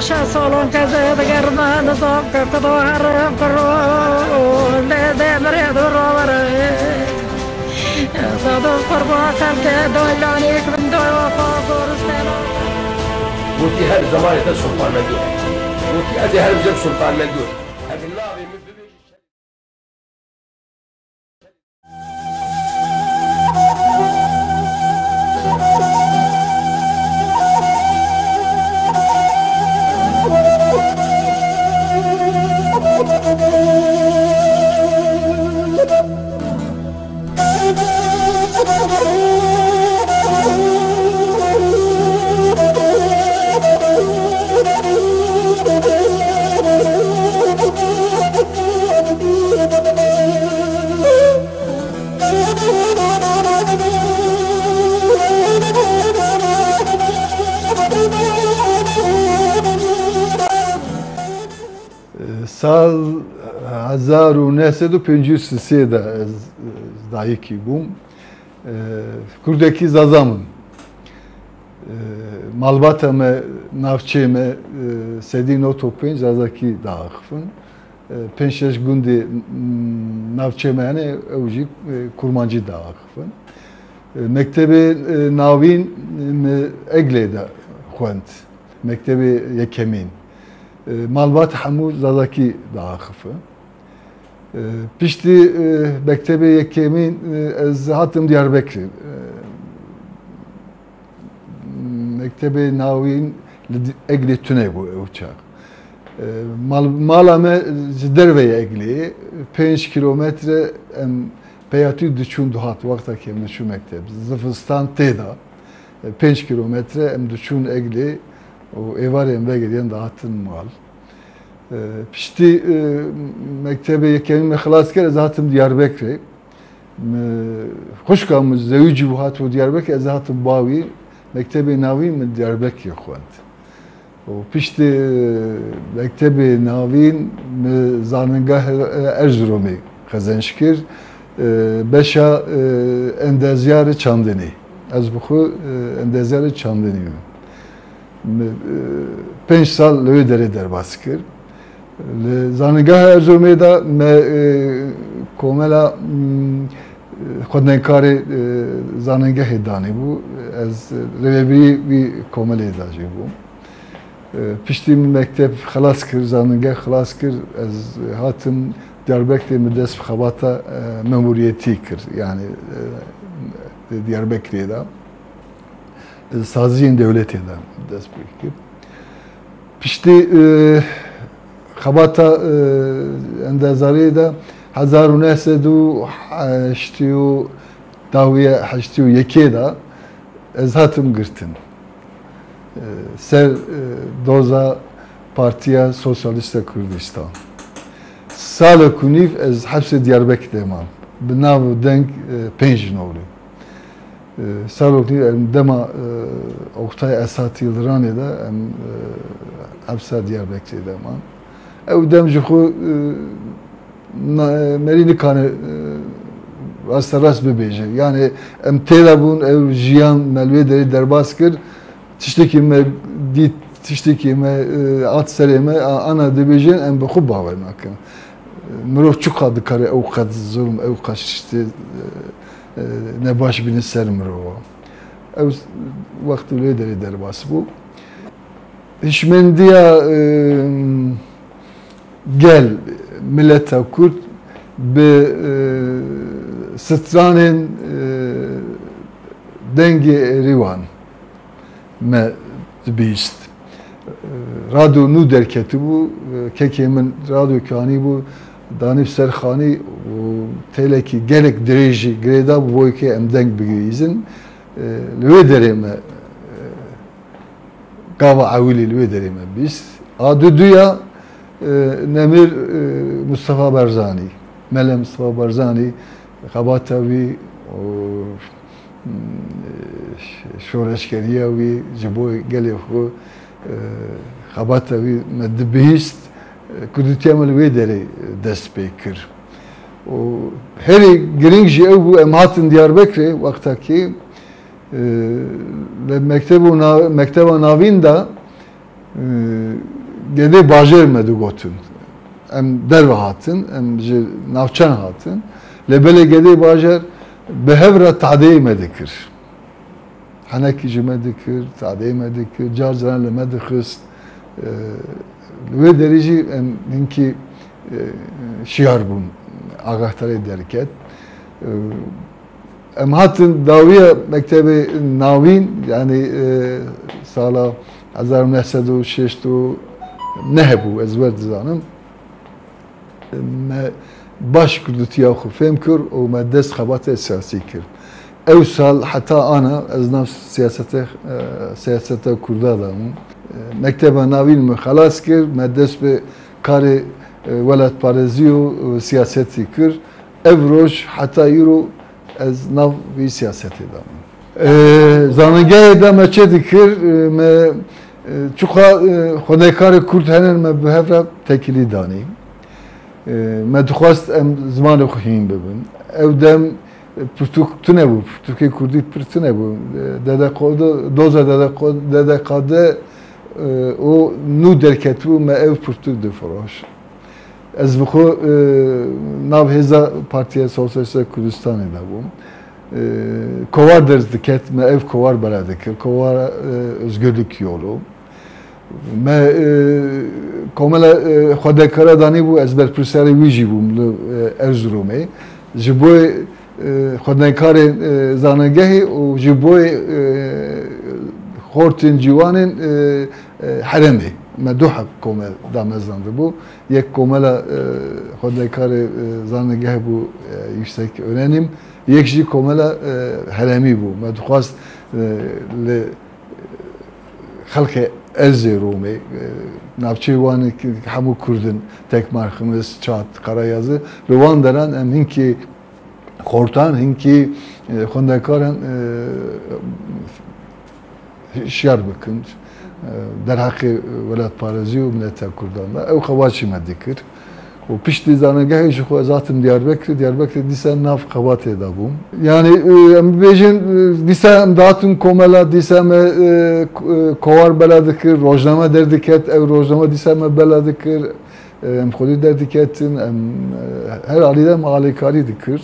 باشا صالون كذا دقرنا نصاب كتدو هرم كرو لا مريض الروار صادو قربا كان دولانيك من دول وفاقور استيلا قلتي هذا زمانة سلطان مندور قلتي هذه هرم سلطان مندور هذه النابي من سال 1953 de ez dayıki bum. Kurdaki zazamın. Malbata me navçe me sedin otopin zazaki dağıfın. Penşeş gundi navçe me yani evcik kurmancı dağıfın. Mektebi navin egleda xuent. Mektebi yekemin. Malbat hamu zazaki dağıfı. Pişti mektebi yekemin ez hatım Diyarbakır. Mektebi navin egli tüne bu uçak. Malame derveye egli 5 kilometre peyatü düşün duhat vakta kem düşün mekteb. Zıfıstan teda 5 kilometre düşün egli o evarem ve gelen dağıtın mal. Pişti mektebi yekemin xalas kere zaten Diyarbakır. Hoş kalmış zevci bu hatu Diyarbakır zaten bavi mektebi navin min Diyarbakır xuant. O pişti mektebi navin zanengah Erzurum'u kazanışkir. Beşa endezyarı Çandeni. Az bu endezyarı Çandeni'yim. 5 sal löy dere derbaskir. Zanengah Erzurum'u da me komela خودنکاری زاننگه دانی بو از روی بی کامل اداجی بو پشتی مکتب خلاص کرد زاننگه خلاص کرد از هاتم دیاربکر مدرسه خباتا مموریتی کرد یعنی دیاربکری دا سازین devleti da ders büyük. Pişti خباتا اندازاری da 1981 daviye 81 ez hatım girtin. Ser doza Partiya Sosyalista Kürdistan. Sala kunif ez hapse Diyarbakır demam. Binav denk penjin oldu. Sala kunif dema Oktay Esat Yıldırani da hapse Diyarbakır demam. Ev demciku merini kanı astaras bebeje yani em telabun ev jiyan melve deri derbaskır tişteki me dit tişteki me at sereme ana debejen em be khub baver makam mro çuka dikare ev kad zulm ev kaç işte ne baş bini ser mro ev vakti le deri derbas bu hişmendiya gel millete Kürt be stranên dengê Rîwan me dibîst. Radyo nû derketibû, kekê min radyokanî bû, danî ser xanî û telekî gelek dirêjî girêda bû boykê em deng bigihîzin. Li wê derê me gava ewilî li wê derê me bîst. A duya Nemir Mustafa Barzani, Mele Mustafa Barzani, Xabatavi, Şoreşkeriyavi, Ciboy Gelevxu, Xabatavi medbihist, Kudütyamel ve deri dest bekir. O heri giring ji ev bu emhatin Diyarbakır vaktaki mekteba navin da gede bajer me du gotun. Em derve hatin, em ji navçan hatin. Lebele gede bajer behevra ta'dey me dikir. Haneki ji me dikir, ta'dey me dikir, car zran le me dixist. Ve derece em hinki şiar bun, agahtare derket. Em hatin daviye mektebi navin, yani sala 1906 nehebu ezber dizanım. Me baş kurdutiya xu fêm kir û me dest xebatê siyasî kir. Ew sal heta ana ez nav siyaseta Kurda dabûm. Mekteba navîn me xelas kir, me dest bi karê welatparêzî û siyasetî kir. Ev roj heta îro ez nav vî siyasetê dabûm. Zanîngehê de me çê dikir, me çuxa xwenekarê Kurd hene me bi hev re tekilî danî. Me dixwast em zimanê xwe hîn bibin. Ew dem pirtûk tune bû, Tirkê Kurdî pir tune bû. Doza dedekade o nû derketibû me ew pirtûk difiroş. Ez bi xwe nav hêza Partiya Sosyalîsta Kurdistanê de bûm. Kovar derz diket, me ev kovar bela dikir. Kovar özgürlük yolu. Me komela xwedekara danî bû ez berpirsyarê wî jî bûm li Erzurumê. Ji bo xwedekarên zanîngehê û ji bo xortên ciwanên herêmê. Me du heb komel damezandibû. Yek komela xwedekarê zanîngehê bû yüksek öğrenim. Yek jî komela herêmî bû. Me dixwast li xelkê Erzurumê navçeyê wan hemû Kurdin Tekmarximiz, Çat, Karayazı li wan deran em hinkî xortan, hinkî xwendekaran şiyar bikin derheqê welatparêzî û mileta Kurdan da. Ew xebaçî me dikir. û piştî zanîngehê jî xwe ez hatim Diyarbekirê dîsa nav xebatê de bûm. Yani em bêjin dîsa em dihatin komela, dîsa me kovar bela dikir, rojname derdiket, ew rojname dîsa me bela dikir, em xwedî derdiketin, em her alî me alîkarî dikir.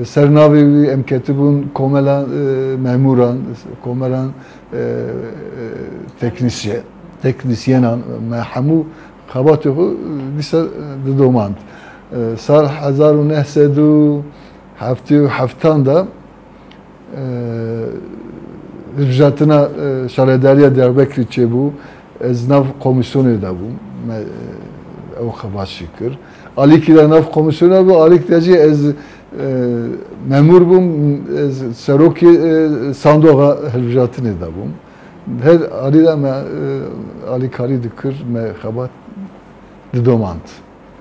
Sernavê wî em ketibûn komela memuran, komelan teknisyenan me hemû xebatê xwe dîsa didomand. Sal 1977 da hilbijartina şaredariya Diyarbekirê çêbû, ez nav komisyonê de bûm. Me ew xebaşî kir. Alîkî de nav komisyonê bû, alîk de jî ez memur bûm, ez serokê sandoqa hilbijartinê de bûm. Her alî de me alîkarî dikir, me xebat didomand.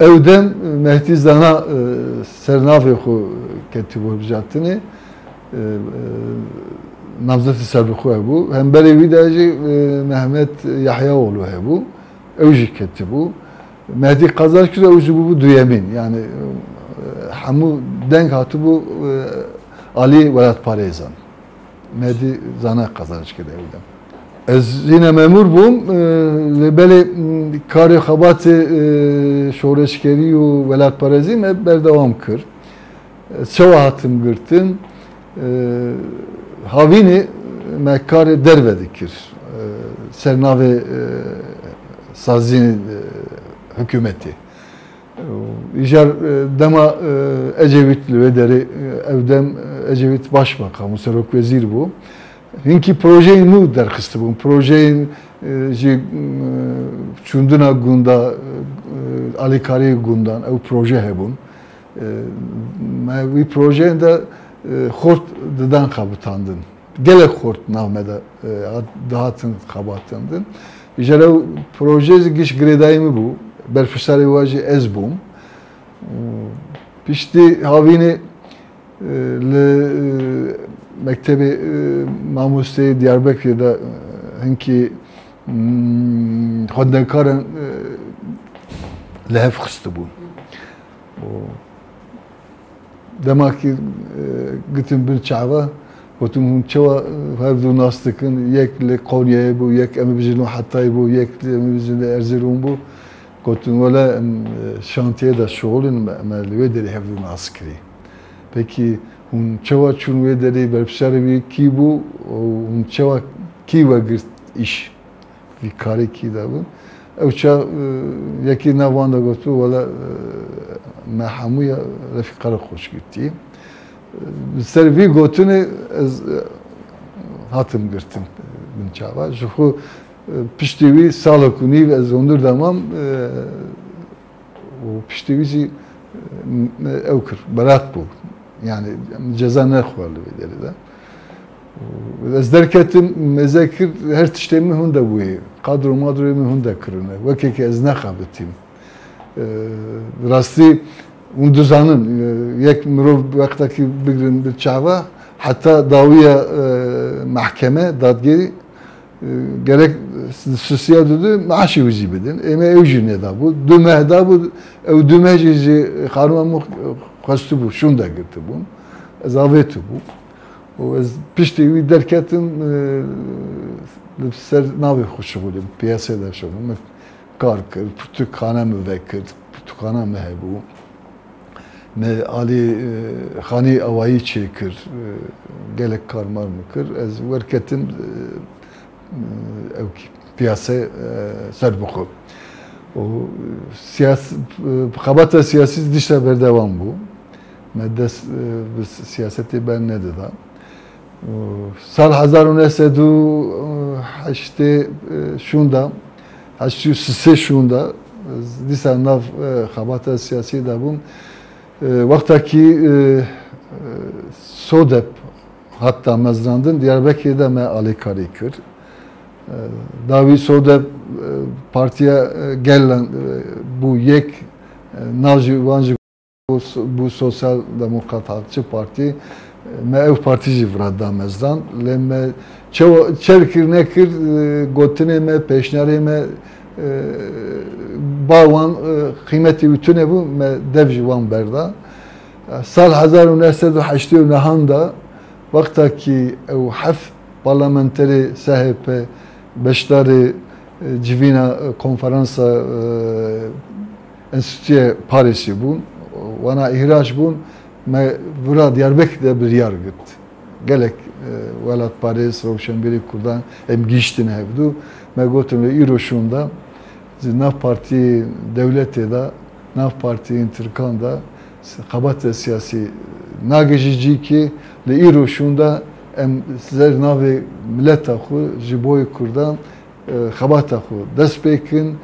Ew dem Mehdî Zana sernavê xwe ketibû hilbijartinê, namzetê Selbixwe hebû. Hemberê wî de jî Mehmet Yahyaoğlu hebû. Ew jî ketibû. Mehdî Qazanjkir ew jî bûbû duyemîn. Yani hemû deng hatibû alî welatparêzan. Mehdî Zana Qazanjkir ew dem. Ez yine memur bûm, li belê karê xebatê şoreşkerî û welatparêzî me berdewam kir. Çawa hatim girtin, havînê me karê derve dikir. Sernavê sazînê hikûmetê. İjar dema Ecevît li wê derê, ew dem Ecevît başbakan û serokvezîr bû. Hinkî projeyên nû derxistibûn. Projeyên ji çûndina gunda, alîkariyê gundan, ew proje hebûn. Me wî projeyên de xort didan xebitandin. Gelek xort nav me de dihatin xebatandin. İjar ew proje giş girêdayî min bû. Berpirsarê wa jî ez bûm. Piştî havînê li mektebê mamosteyê Diyarbekir'de hinkî xwendekaran li hev xistibûn. Demakî gitin bir çava gotum hun çava hevdu nastıkın yek le Konya'ya bu yek emi bizim Hatay bu yek emi bizim Erzurum bu gotum valla şantiyede şoğulun melve deri hevdu naskri. Peki hun çava çun ve deri berpşarı bir ki bu hun çava ki ve girt iş bir kare ki da bu. Evça yeki navanda gotu valla mehamuya refikara hoş gitti. Servi gotunu hatım girtim bin çava. Şu piştivi sağlıkuni ve zondur damam o piştivici evkir berat bu. Yani ceza ne kuarlı bedeli de. Ez derketim mezekir her tiştemi hunda bu. Kadro madroyemi hunda kırına. Vekeke ez ne kabetim. Rasti unduzanın yek mirov vaktaki bir çava hatta daviye mahkeme dadgeri gerek sosial dedi maaşı vizi bedin eme evjine da bu düme da bu ev dümeci harma kastu bu şunda gitti bu zavetu bu o pişti bir derketin ser navi hoşuğulu piyasada şunu karkır putukana müvekkir putukana mehebu me ali hani avayı çekir gelek karmar mıkır ez verketim ev piyasa serbuku o siyasi kabata siyasi dişle berdevam bu meddes siyaseti ben ne dedi sal 1908 şunda haşu sise şunda disa nav kabata siyasi da bu vaktaki Sodep hatta mezrandın Diyarbakır'da me Ali Karikır. Davi Sodep partiye gelen bu yek navcı vancı bu sosyal demokrat halkçı parti me ev partici vrada mezran le me çerkir nekir gotine me peşnare me bawan kıymeti bütüne bu me devji van berda sal 1908 nahanda vaktaki ev haf parlamenteri SHP beşleri civina konferansa enstitüye Paris'i bun wana ihraç bun me vura Diyarbakır'da bir yer gitti. Gelek velat Paris Rovşenberi kurdan em giştin hevdu me gotunle İroşun'da Nav Parti devleti da Nav Parti Interkan'da kabata siyasi nagejici ki le İroşun'da em sizler navi millet akı jiboy kurdan kabata akı despekin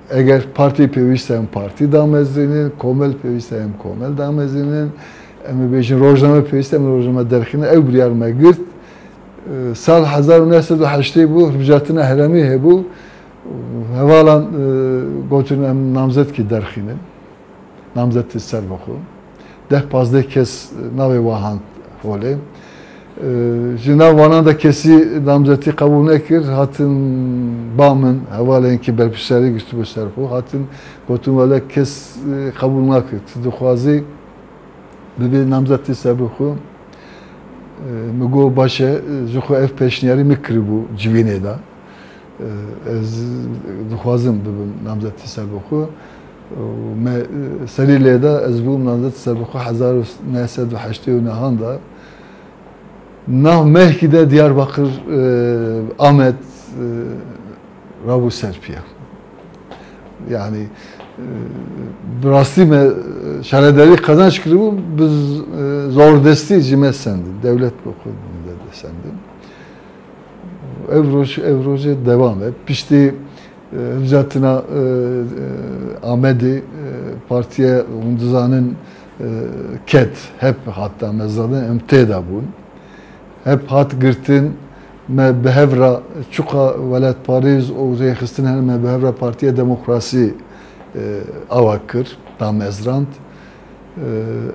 eğer parti pevişten parti damezinin komel pevişten komel damezinin em bejin rojname pevişten rojname derxine ev bir yer megirt sal 1908 bu rücatına herami hebu hevalan gotun em namzet ki derxine namzet serbaku deh pazde kes navi vahan vole Jina vanan da kesi namzeti kabul nekir hatın bamın havalen ki berpişleri güçlü beserfu hatın gotun vele kes kabul nakir tıdıkwazi bir namzeti serbaku Mugo başa zuhu ev peşniyari mikri bu civineda duhwazim bir namzeti serbaku me seriyle de ez bu namzeti serbaku 1908 nahanda Nah mehkide Diyarbakır Ahmet Rabu Serpiye. Yani burası me şarederi kazanç kırımı biz zor desteği cimet sendin. Devlet okudun dedi sendin. Evroje devam et. Pişti Rıcatına Ahmedi partiye Unduzan'ın ket hep hatta mezradın emteda bun. Hep hat girtin me behevra çuka velat Paris o zeyxistin me behevra partiye demokrasi avakır tam mezrand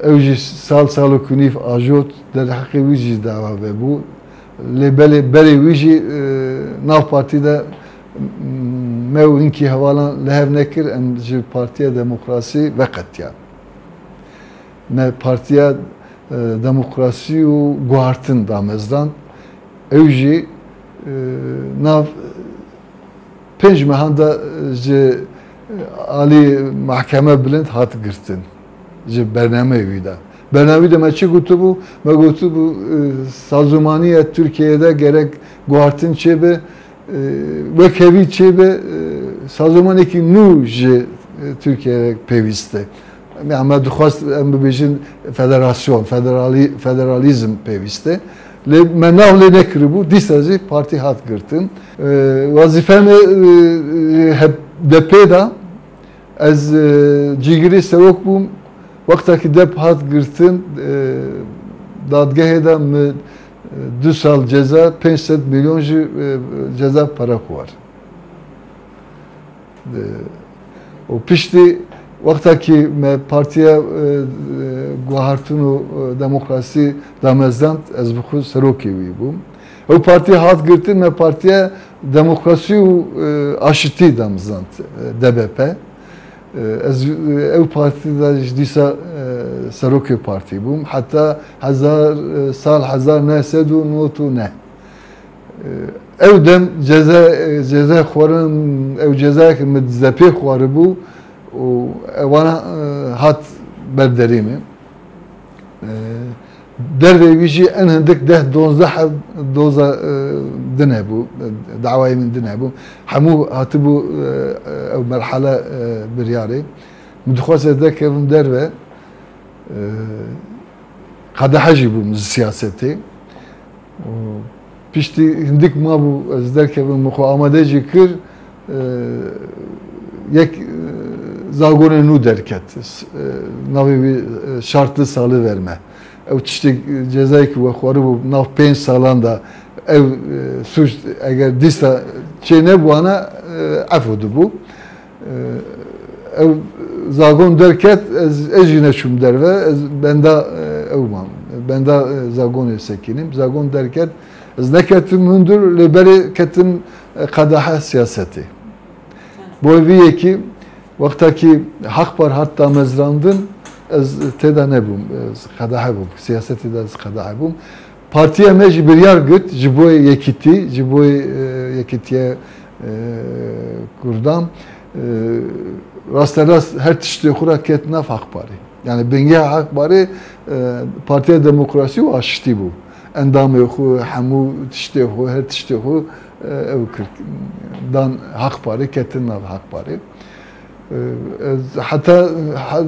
evji sal kunif ajot der hakkı vici dava ve bu lebeli beri vici nav partide mev inki havalan lehev nekir em partiye demokrasi ve katya me partiye demokrasi û guhartin damezdan ew jî nav pênc mehan de ji alî mahkeme bilind hat girtin ji bernameyê wî de. Bernameyê de me çi gotibû? Me gotibû sazomaniya Tirkiyeyê gerek guhartin çêbe wek hevî çêbe sazomanekî nû ji Tirkiyeyê pêwîst e. Yani me dixwast em bibêjin federasyon, federalizm pêwîst e. Me nav lê nekiribû, dîsa jî partî hat girtin. Wazîfeme HDP da ez cîgirê serok bûm. Wektekî dep hat girtin, dadgehê de me 2 sal ceza, 500 milyon jî ceza para xwar. O piştî wektekî me partiya guhartin û demokrasî damezdan ez bi xwe serokê wî bûm. Ew partiye hat girtin me partiya demokrasî û aşitî damezand DBP. Ez ew partide ji dîsa serokê partî bûm. Heta sal 1990 ew dem ceza xwarin ew cezayekî me zepê xwaribû û ewana hat berderî min. Dervê wî jî en hindik 10-12 doza din hebû, dawayê min din hebû. Hemû hatibû ew merhele biryarê. Min dixwast ez derkevim derve qedehe jî bûm ji siyasetê. Piştî hindik mabû ez derkevim min xwe amade jî kir yek zagonê nû derket. Navê wî şartlı salî verme. Ew tiştê cezayekî we xwaribû nav 5 salan da ew suç eger dîsa çê nebûwana ev dibû. Ew zagon derket ez jî neçûm derve benda ew mam. Benda zagonê sekînim. Zagon derket ez neketim hundir lêberê ketim qedehe siyasetê. Bo vî yekî wektekî Haqpar hat damezrandin ez têda nebûm, qedehe bûm, siyasetê de ez qedehe bûm. Partiya me jî biryar git ji bo yekîtî, ji bo yekîtiye Kurdan rasterast her tiştê xwe ra ket nav Haqparê. Yani bengeha Haqparê Partiya Demokrasî û Aşitî bû. Endamê xwe, hemû tiştê xwe, her tiştê xwe ew kir. Dan Haqparê ketin nav Haqparê. Hatta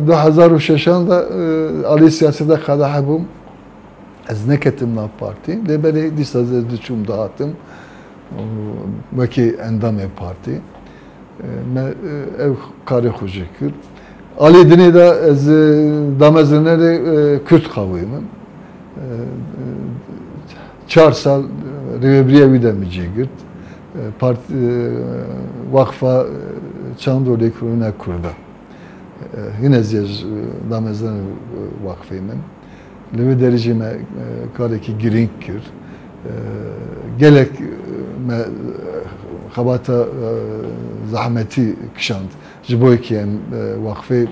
2006 da alî siyasete qedehe bûm. Ez neketim nav partî. Lêberê dîsa ez diçûm dihatim wekî endamê partî. Me ew karê xwe jî kir. Alî dinê de ez damezrînerê Kürt xewê min. 4 sal rêveberiya wî de min cî girt. Vakfa Çandolê Kurûna Kurda. Yine ziyej damezdan vakfê min. Li vê derîjê me karekî girîng kir. Gelek me xebata zehmetî kişand. Ji bo yekî em vakfê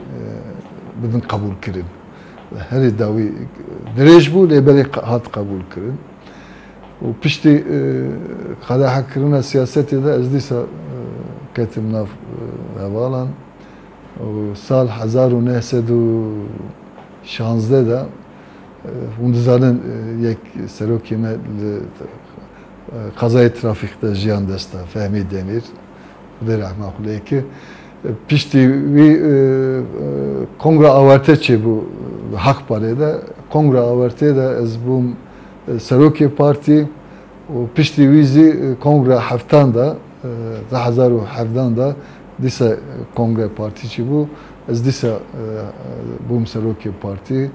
bidin qebûl kirin. Herê dawî dirêj bû lêberê hat qebûl kirin. û piştî qedehekirina siyasetê de ez dîsa ketim nav hevalan û sal 1916 de hûn dizanin yek serokê me li qazayê trafîkde jiyan desta Fehmî Demîr Xwedê rehma xwe lê piştî wî kongra awarte çêbû Haqparê de kongra awarte de ez bûm serokê partî û piştî wî zî kongra heftan da 2017 da dîsa kongra partî çîbû ez dîsa bûm serokê partî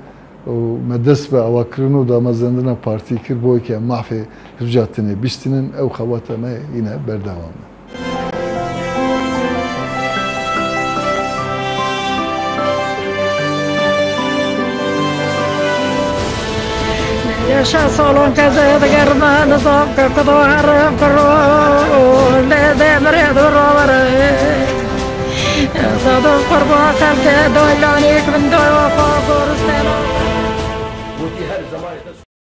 û me dest bi avakirin û damezrandina partî kir bo yekê em mahfê hirca tinê bîstînin ew xebata me yine berdewam e. Yaşa salon kazede germa nizam kakadar karol demre durare Zadım kurba kalde doylanik bin doya fazor stelo her zaman